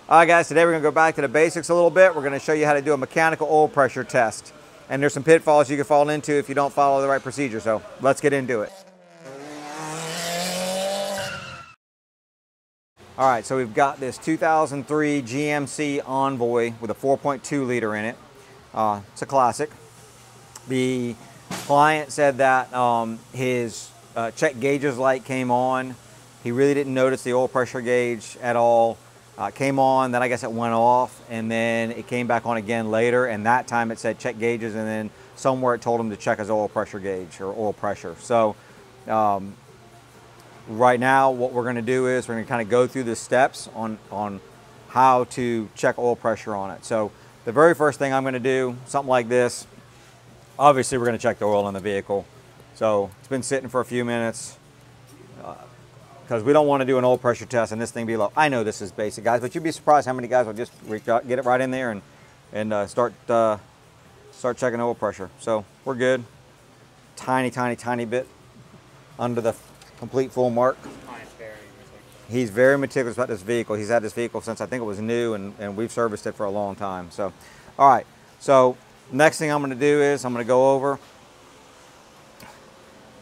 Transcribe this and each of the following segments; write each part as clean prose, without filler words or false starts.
All right, guys, today we're gonna go back to the basics a little bit. We're gonna show you how to do a mechanical oil pressure test. And there's some pitfalls you can fall into if you don't follow the right procedure. So let's get into it. All right, so we've got this 2003 GMC Envoy with a 4.2 liter in it. It's a classic. The client said that his check gauges light came on. He really didn't notice the oil pressure gauge at all. Came on, then I guess it went off, and then it came back on again later, and that time it said check gauges, and then somewhere it told him to check his oil pressure gauge or oil pressure. So right now what we're going to do is we're going to kind of go through the steps on how to check oil pressure on it. So the very first thing I'm going to do, something like this, obviously we're going to check the oil in the vehicle. So it's been sitting for a few minutes because we don't want to do an oil pressure test and this thing be low. I know this is basic, guys, but you'd be surprised how many guys will just get it right in there and start checking oil pressure. So we're good. Tiny bit under the complete full mark. He's very meticulous about this vehicle. He's had this vehicle since I think it was new, and we've serviced it for a long time. So, all right. So next thing I'm going to do is I'm going to go over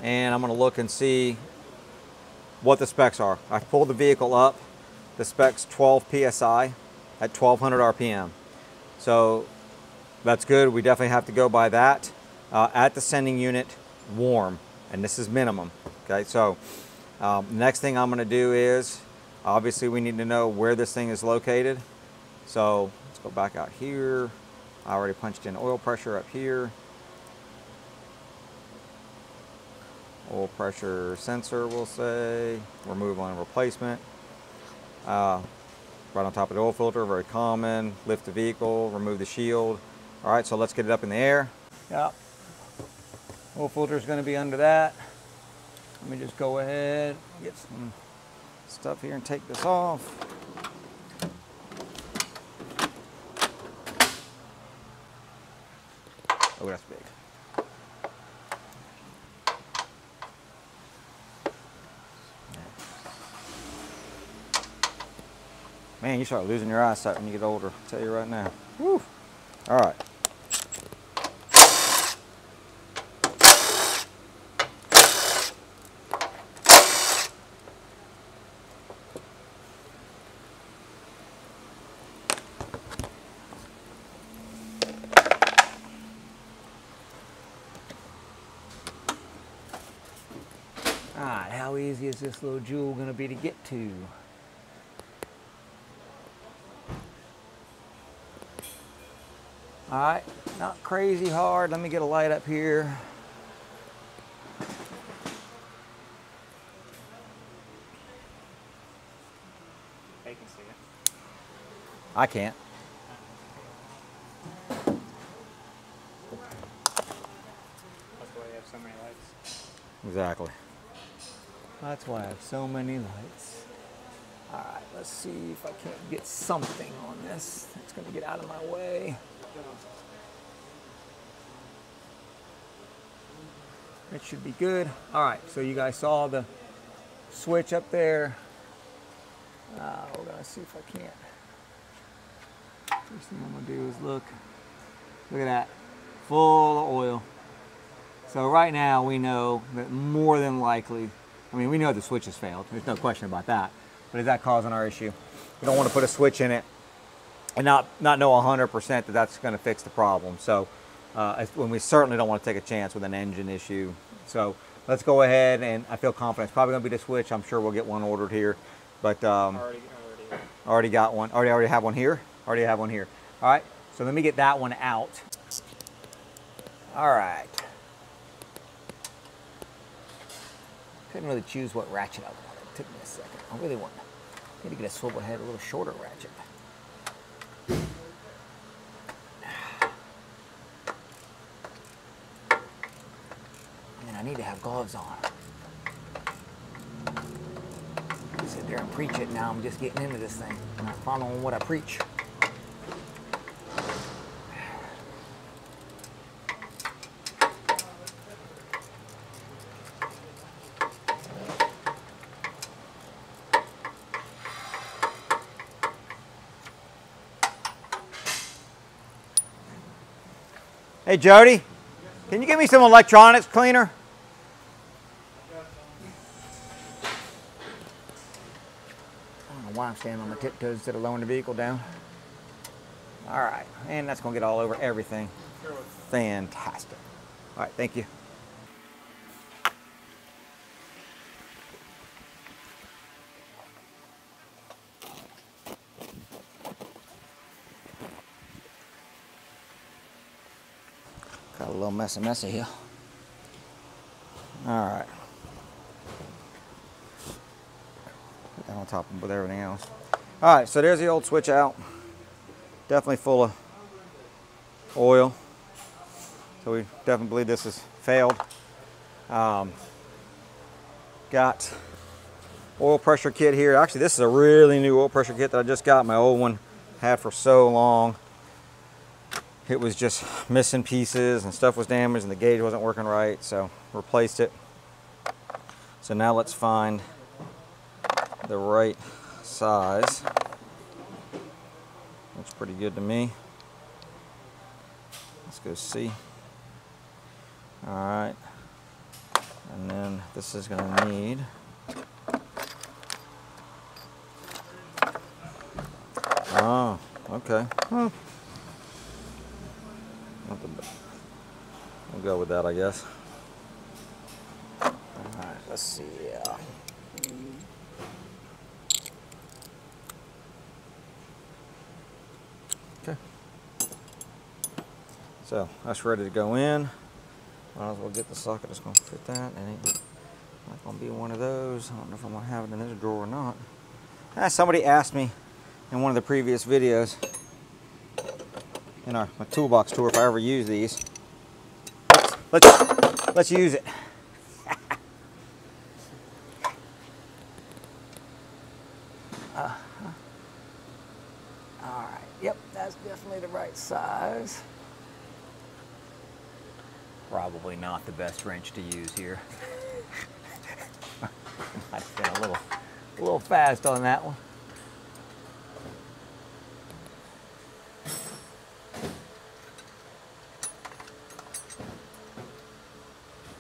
and I'm going to look and see what the specs are. I pulled the vehicle up. The specs 12 PSI at 1200 RPM. So that's good. We definitely have to go by that. At the sending unit, warm, and this is minimum. Okay, so next thing I'm going to do is, obviously we need to know where this thing is located. So let's go back out here. I already punched in oil pressure up here. Oil pressure sensor, we'll say. Remove on replacement. Right on top of the oil filter, very common. Lift the vehicle, remove the shield. All right, so let's get it up in the air. Yep. Oil filter is going to be under that. Let me just go ahead, get some stuff here and take this off. Oh, that's big. Man, you start losing your eyesight when you get older, I'll tell you right now. Woo. All right. Alright, how easy is this little jewel going to be to get to? Alright, not crazy hard. Let me get a light up here. They can see it. I can't. That's why you have so many lights. Exactly. That's why I have so many lights. All right, let's see if I can't get something on this. It's going to get out of my way. It should be good. All right, so you guys saw the switch up there. We're going to see if I can't. First thing I'm going to do is look at that, full of oil. So right now we know that more than likely, I mean, we know the switch has failed. There's no question about that. But is that causing our issue? We don't want to put a switch in it and not know 100% that that's going to fix the problem. So when we certainly don't want to take a chance with an engine issue. So let's go ahead, and I feel confident it's probably going to be the switch. I'm sure we'll get one ordered here. But already got one. Already have one here? Already have one here. All right, so let me get that one out. All right. Couldn't really choose what ratchet I wanted. It took me a second. I really want to get a swivel head, a little shorter ratchet. And I need to have gloves on. I sit there and preach it. Now I'm just getting into this thing. I'm not following what I preach. Hey, Jody, can you give me some electronics cleaner? I don't know why I'm standing on my tiptoes instead of lowering the vehicle down. All right, and that's gonna get all over everything. Fantastic. All right, thank you. Got a little messy here. All right. Put that on top with everything else. All right, so there's the old switch out. Definitely full of oil. So we definitely believe this has failed. Got oil pressure kit here. Actually, this is a really new oil pressure kit that I just got. My old one had for so long. It was just missing pieces and stuff was damaged and the gauge wasn't working right, so replaced it. So now let's find the right size. Looks pretty good to me. Let's go see. All right. And then this is going to need oh, okay. Well, we'll go with that, I guess. All right, let's see. Okay. So that's ready to go in. Might as well get the socket that's going to fit that. It ain't not going to be one of those. I don't know if I'm going to have it in this drawer or not. Somebody asked me in one of the previous videos in my toolbox tour if I ever use these. Let's use it. All right. Yep, that's definitely the right size. Probably not the best wrench to use here. Might have been a little fast on that one.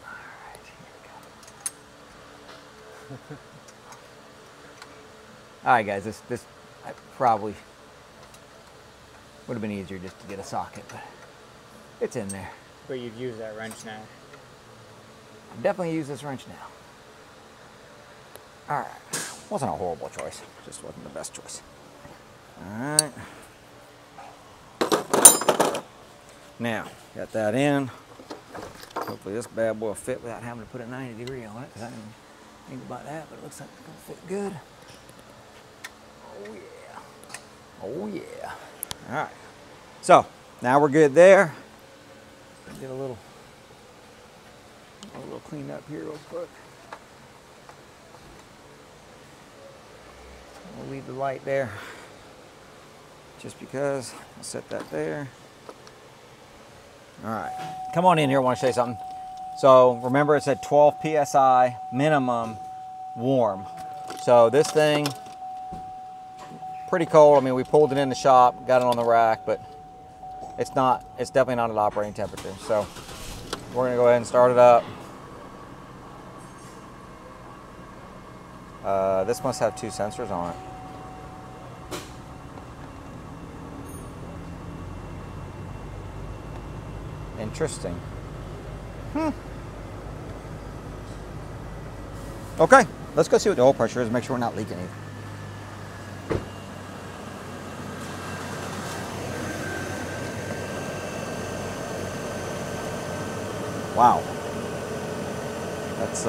All right, here we go. All right, guys, this I probably would have been easier just to get a socket, but it's in there. But you've used that wrench now. I've definitely used this wrench now. All right, wasn't a horrible choice, just wasn't the best choice. All right. Now, got that in. Hopefully this bad boy will fit without having to put a 90-degree on it, because I didn't think about that, but it looks like it's gonna fit good. Oh yeah, oh yeah. All right, so now we're good there. Get a little clean up here real quick. We'll leave the light there just because. I'll set that there. All right, come on in here. I want to show you something. So remember, it's at 12 psi minimum warm. So this thing, pretty cold. I mean, we pulled it in the shop, got it on the rack, but it's definitely not at operating temperature. So we're gonna go ahead and start it up. This must have two sensors on it. Interesting. Okay, let's go see what the oil pressure is and make sure we're not leaking either. Wow, that's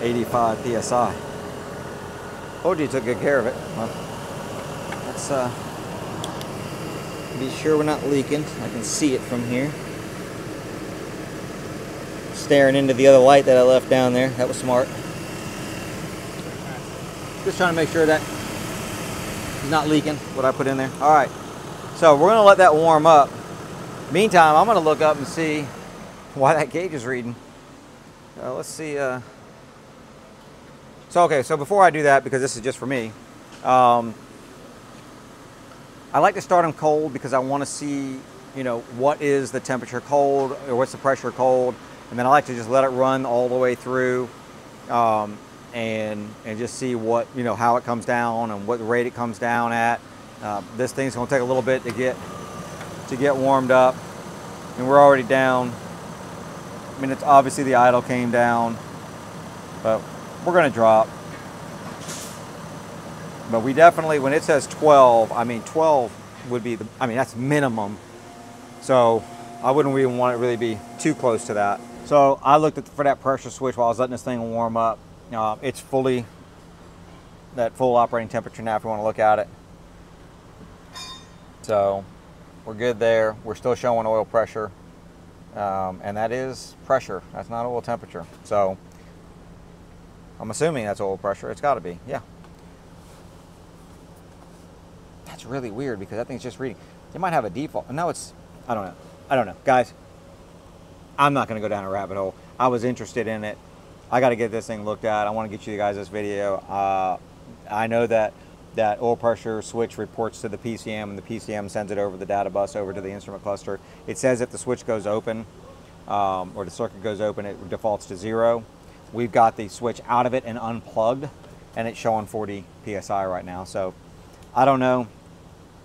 85 psi. Told you took good care of it. Well, let's be sure we're not leaking. I can see it from here. Staring into the other light that I left down there. That was smart. Just trying to make sure that he's not leaking what I put in there. All right, so we're gonna let that warm up. Meantime, I'm gonna look up and see why that gauge is reading. Let's see. So before I do that, because this is just for me, I like to start them cold because I want to see you know, what is the temperature cold or what's the pressure cold, and then I like to just let it run all the way through, and just see what, you know, how it comes down and what rate it comes down at. This thing's going to take a little bit to get warmed up, and we're already down. I mean, it's obviously the idle came down, but we're going to drop. But we definitely, when it says 12, I mean 12 would be that's minimum. So I wouldn't even want it really be too close to that. So I looked for that pressure switch while I was letting this thing warm up. It's fully that full operating temperature now if you want to look at it. So we're good there. We're still showing oil pressure, and that is pressure. That's not oil temperature. So I'm assuming that's oil pressure. It's got to be, yeah. That's really weird because that thing's just reading. It might have a default. No, it's, I don't know. I don't know. Guys, I'm not going to go down a rabbit hole. I was interested in it. I got to get this thing looked at. I want to get you guys this video. I know that oil pressure switch reports to the PCM, and the PCM sends it over the data bus over to the instrument cluster. It says if the switch goes open, or the circuit goes open, it defaults to 0. We've got the switch out of it and unplugged, and it's showing 40 PSI right now. So I don't know.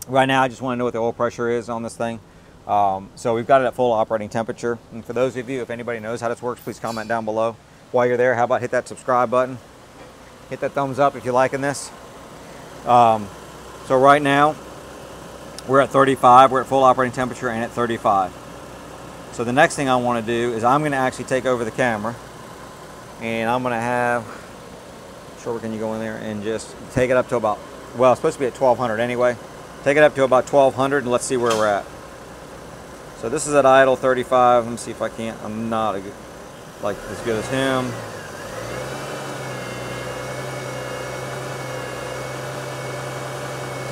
Right now, I just want to know what the oil pressure is on this thing. So we've got it at full operating temperature. And for those of you, if anybody knows how this works, please comment down below. While you're there, how about hit that subscribe button? Hit that thumbs up if you're liking this. So right now, we're at 35. We're at full operating temperature and at 35. So the next thing I want to do is I'm going to actually take over the camera. And I'm going to have, Shoulder, can you go in there and just take it up to about, well, it's supposed to be at 1200 anyway. Take it up to about 1200 and let's see where we're at. So this is at idle 35. Let me see if I can't. I'm not like as good as him.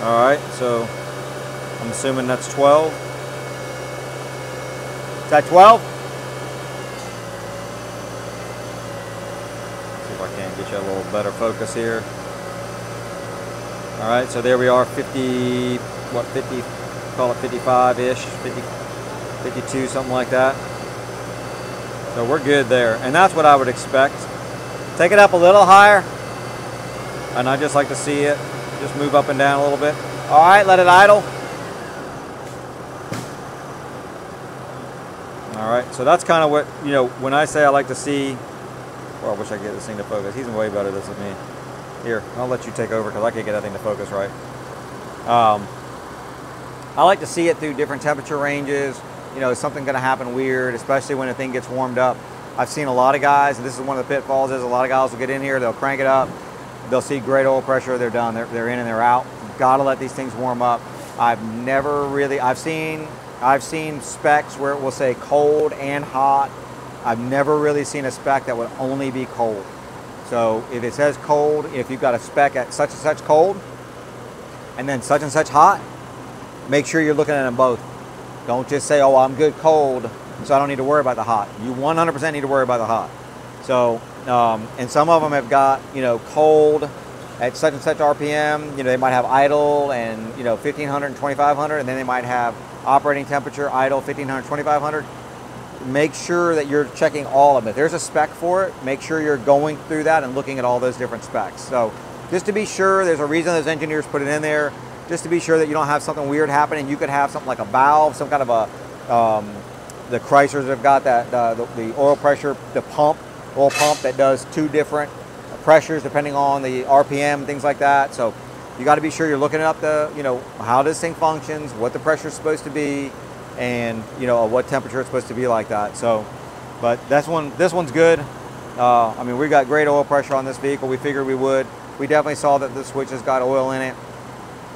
All right, so I'm assuming that's 12. Is that 12? See if I can't get you a little better focus here. All right, so there we are, 50, what, 50, call it 55-ish, 50, 52, something like that. So we're good there, and that's what I would expect. Take it up a little higher, and I just like to see it just move up and down a little bit. All right, let it idle. All right, so that's kind of what, you know, when I say I like to see, well, I wish I could get this thing to focus. He's way better at this than me. Here, I'll let you take over because I can't get that thing to focus right. I like to see it through different temperature ranges. You know, is something going to happen weird, especially when a thing gets warmed up. I've seen a lot of guys, and this is one of the pitfalls, is a lot of guys will get in here, they'll crank it up, they'll see great oil pressure, they're done, they're in and they're out. You've got to let these things warm up. I've seen specs where it will say cold and hot. I've never really seen a spec that would only be cold. So if it says cold, if you've got a spec at such and such cold and then such and such hot, make sure you're looking at them both. Don't just say, oh, I'm good cold, so I don't need to worry about the hot. You 100% need to worry about the hot. So, and some of them have got, you know, cold at such and such RPM. You know, they might have idle and, you know, 1500 and 2500, and then they might have operating temperature, idle, 1500, 2500. Make sure that you're checking all of them. If there's a spec for it, make sure you're going through that and looking at all those different specs. So just to be sure, there's a reason those engineers put it in there, just to be sure that you don't have something weird happening. You could have something like a valve, some kind of a, the Chryslers have got that, the oil pressure, the oil pump that does 2 different pressures depending on the RPM, things like that. So you got to be sure you're looking up the, you know, how this thing functions, what the pressure is supposed to be, and, you know, what temperature it's supposed to be like that. So, but this one's good. I mean, we got great oil pressure on this vehicle. We figured we would. We definitely saw that the switch has got oil in it.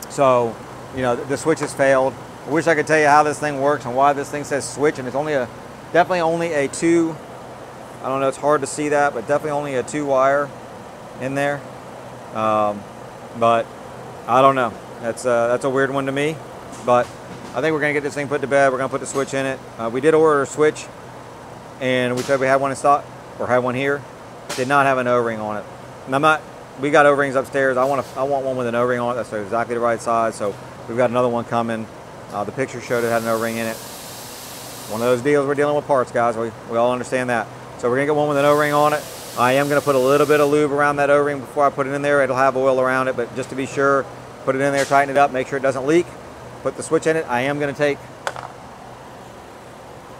So, you know, the switch has failed. I wish I could tell you how this thing works and why this thing says switch, and it's only definitely only a 2. I don't know, it's hard to see that, but definitely only a 2 wire in there. But I don't know. That's a weird one to me, but I think we're gonna get this thing put to bed. We're gonna put the switch in it. We did order a switch, and we said we had one in stock, or had one here. Did not have an O-ring on it. And we got O-rings upstairs. I want one with an O-ring on it. That's exactly the right size. So we've got another one coming. The picture showed it had an O-ring in it. one of those deals we're dealing with parts, guys. We all understand that. So we're gonna get one with an O-ring on it. I am gonna put a little bit of lube around that O-ring before I put it in there. It'll have oil around it, but just to be sure, put it in there, tighten it up, make sure it doesn't leak. Put the switch in it. I am gonna take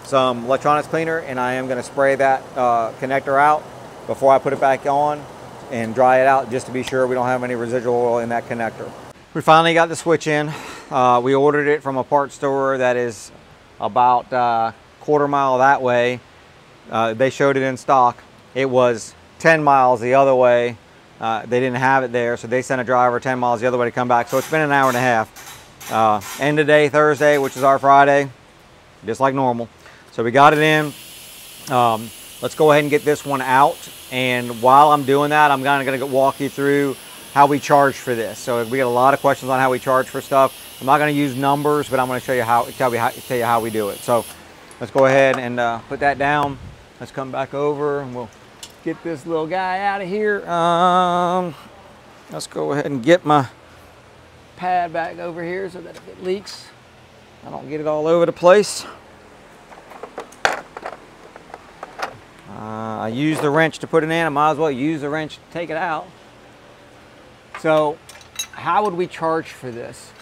some electronics cleaner and I am gonna spray that connector out before I put it back on and dry it out just to be sure we don't have any residual oil in that connector. We finally got the switch in. We ordered it from a parts store that is about quarter mile that way. They showed it in stock. It was 10 miles the other way. They didn't have it there, so they sent a driver 10 miles the other way to come back. So it's been an hour and a half. End of day Thursday, which is our Friday, just like normal. So we got it in. Let's go ahead and get this one out. And while I'm doing that, I'm going to walk you through how we charge for this. So we get a lot of questions on how we charge for stuff. I'm not going to use numbers, but I'm going to show you tell you how we do it. So let's go ahead and put that down. Let's come back over and we'll get this little guy out of here. Let's go ahead and get my pad back over here so that if it leaks, I don't get it all over the place. I used the wrench to put it in. I might as well use the wrench to take it out. So how would we charge for this?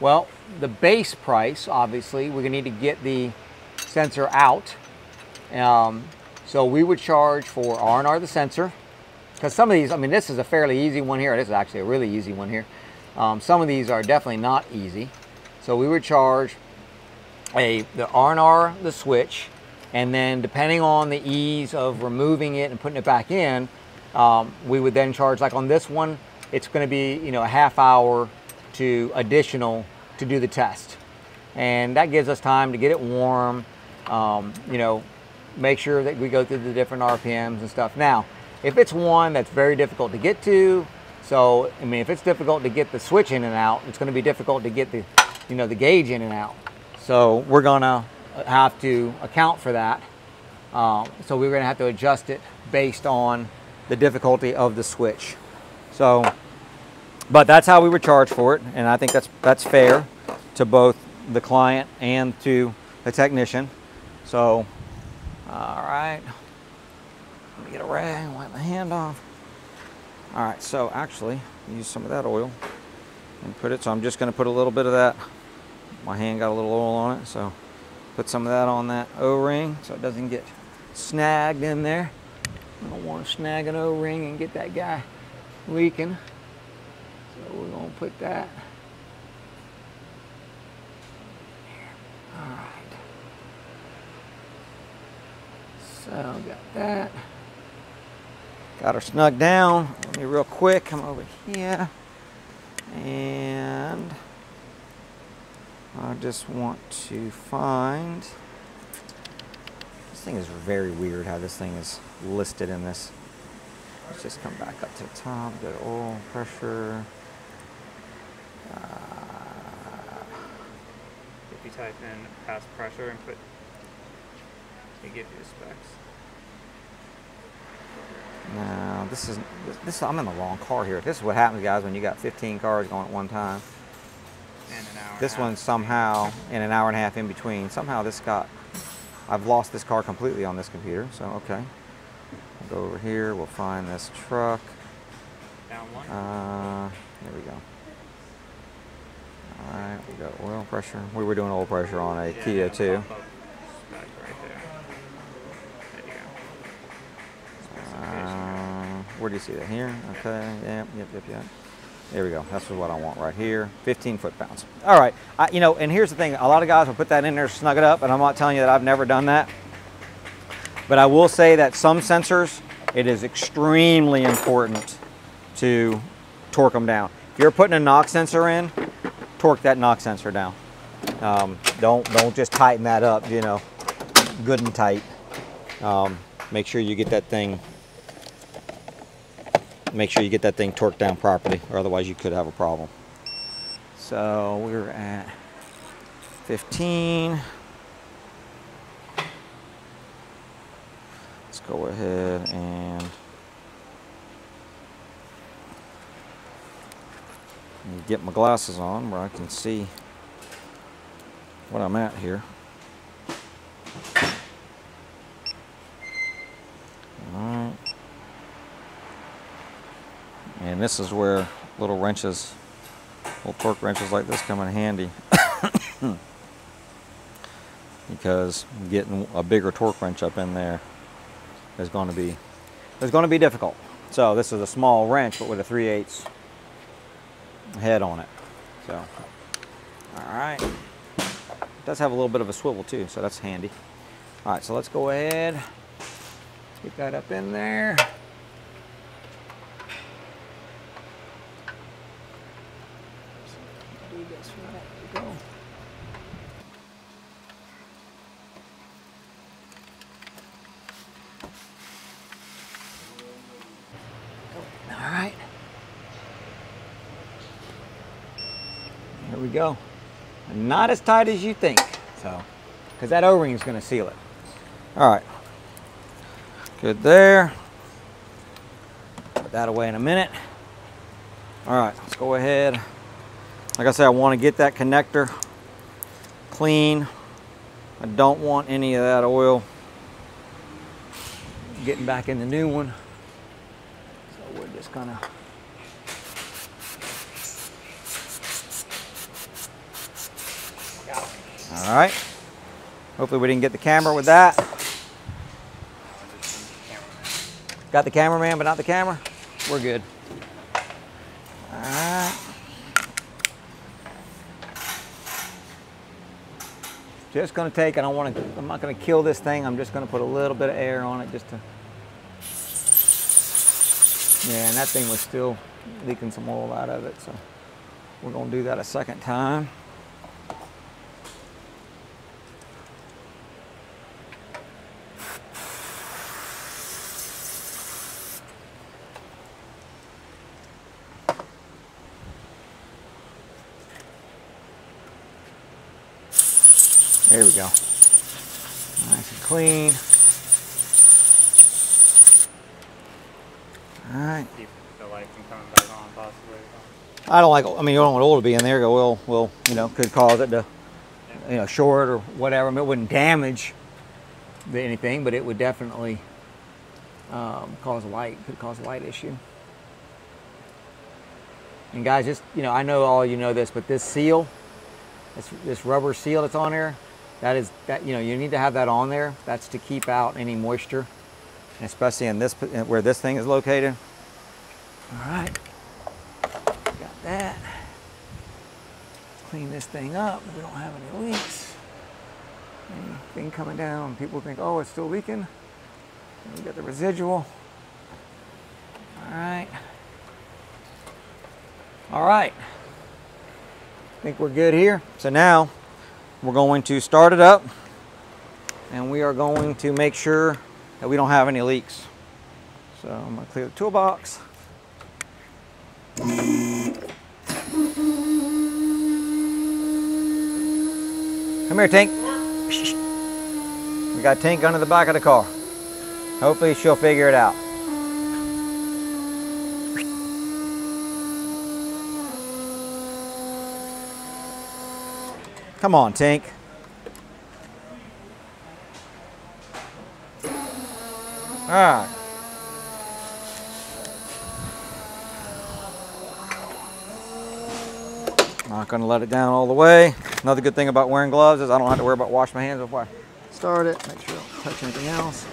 Well, the base price, obviously, we're gonna need to get the sensor out. So we would charge for R&R the sensor, because some of these, I mean, this is a fairly easy one here. This is actually a really easy one here. Some of these are definitely not easy. So we would charge the R&R the switch, and then depending on the ease of removing it and putting it back in, we would then charge, like on this one, it's going to be, you know, a half hour to additional to do the test. And that gives us time to get it warm, you know, make sure that we go through the different RPMs and stuff. Now, if it's one that's very difficult to get to, so, I mean, if it's difficult to get the switch in and out, it's going to be difficult to get the, you know, the gauge in and out. So we're going to have to account for that. So we're going to have to adjust it based on the difficulty of the switch. So, but that's how we would charge for it, and I think that's fair to both the client and to the technician. So, all right, let me get a rag and wipe my hand off. All right, so actually, use some of that oil and put it. So I'm just going to put a little bit of that. My hand got a little oil on it, so put some of that on that O-ring so it doesn't get snagged in there. I don't want to snag an O-ring and get that guy leaking. So we're going to put that. All right. So got that. Got her snug down. Let me real quick come over here. And I just want to find, this thing is very weird how this thing is listed in this. Let's just come back up to the top, go to oil pressure. If you type in past pressure and put, they give you the specs. No, this I'm in the wrong car here. This is what happens, guys, when you got 15 cars going at one time. And an hour. This one somehow, in an hour and a half in between, somehow this got, I've lost this car completely on this computer, so okay. We'll go over here, we'll find this truck. Down one. There we go. All right, we got oil pressure. We were doing oil pressure on a Kia too. Spec right there. There you go. Where do you see that? Here? Okay, yep. There we go. That's what I want right here. 15 foot-pounds. All right, you know, and here's the thing. A lot of guys will put that in there, snug it up, and I'm not telling you that I've never done that. But I will say that some sensors, it is extremely important to torque them down. If you're putting a knock sensor in, torque that knock sensor down. Don't just tighten that up, you know, good and tight. Make sure you get that thing. Make sure you get that thing torqued down properly, or otherwise you could have a problem. So we're at 15. Let's go ahead and get my glasses on where I can see what I'm at here. Alright. And this is where little wrenches, little torque wrenches like this come in handy. Because getting a bigger torque wrench up in there is going to be difficult. So this is a small wrench, but with a 3/8 head on it. So, all right. It does have a little bit of a swivel too, so that's handy. All right, so let's go ahead, get that up in there. Do this right. There we go. All right. Here we go. Not as tight as you think, so, because that O-ring is going to seal it. All right. Good there. Put that away in a minute. All right, let's go ahead. Like I said, I want to get that connector clean. I don't want any of that oil getting back in the new one. So we're just gonna all right. Hopefully we didn't get the camera with that. Got the cameraman, but not the camera. We're good. All right. Just gonna take, I'm not gonna kill this thing. I'm just gonna put a little bit of air on it just to, yeah, and that thing was still leaking some oil out of it. So we're gonna do that a second time. There we go. Nice and clean. All right. Keep the light from coming back on, possibly. I don't like, I mean, you don't want oil to be in there. The oil will, you know, could cause it to, you know, short or whatever. I mean, it wouldn't damage anything, but it would definitely cause a light, could cause a light issue. And guys, just, you know, I know all you know this, but this seal, this rubber seal that's on there, you know, you need to have that on there. That's to keep out any moisture, especially in this, where this thing is located. All right, got that. Clean this thing up. We don't have any leaks. Anything coming down, people think, oh, it's still leaking. And we got the residual. All right. All right. I think we're good here. So now we're going to start it up and we are going to make sure that we don't have any leaks. So I'm going to clear the toolbox. Come here, Tink. We got Tink under the back of the car. Hopefully she'll figure it out. Come on, Tink. All right. Not going to let it down all the way. Another good thing about wearing gloves is I don't have to worry about washing my hands before I start it. Make sure I don't touch anything else.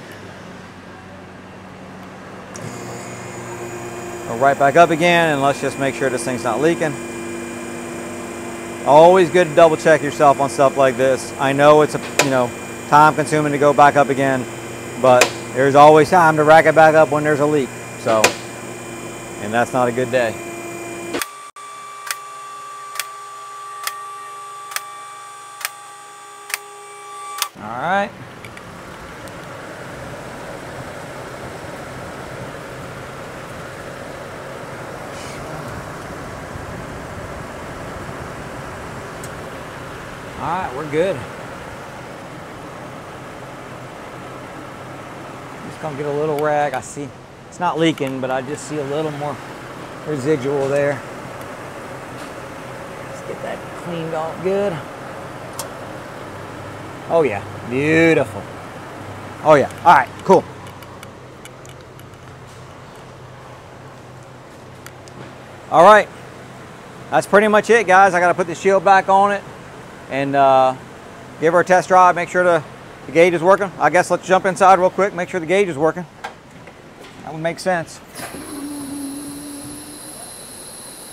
Go right back up again, and let's just make sure this thing's not leaking. Always good to double check yourself on stuff like this. I know it's time consuming to go back up again, but there's always time to rack it back up when there's a leak. So, and that's not a good day. All right. All right, we're good. Just gonna get a little rag. I see it's not leaking, but I just see a little more residual there. Let's get that cleaned off good. Oh yeah, beautiful. Oh yeah, all right, cool. All right, that's pretty much it, guys. I got to put the shield back on it and give her a test drive, make sure the gauge is working. I guess let's jump inside real quick, make sure the gauge is working. That would make sense.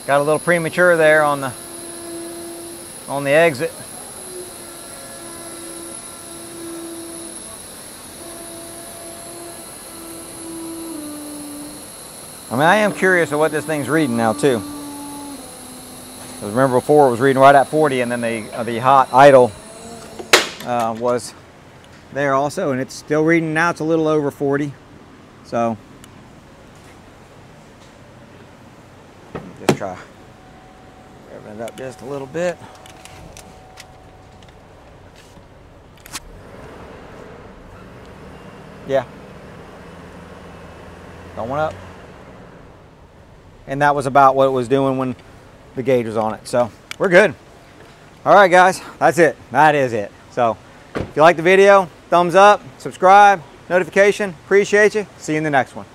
Got a little premature there on the exit. I mean, I am curious of what this thing's reading now too. Because remember before it was reading right at 40, and then the hot idle was there also, and it's still reading now. It's a little over 40. So just try revving it up just a little bit. Yeah, going up. And that was about what it was doing when the gauge was on it. So we're good. All right, guys, that's it. That is it. So if you like the video, thumbs up, subscribe, notification. Appreciate you. See you in the next one.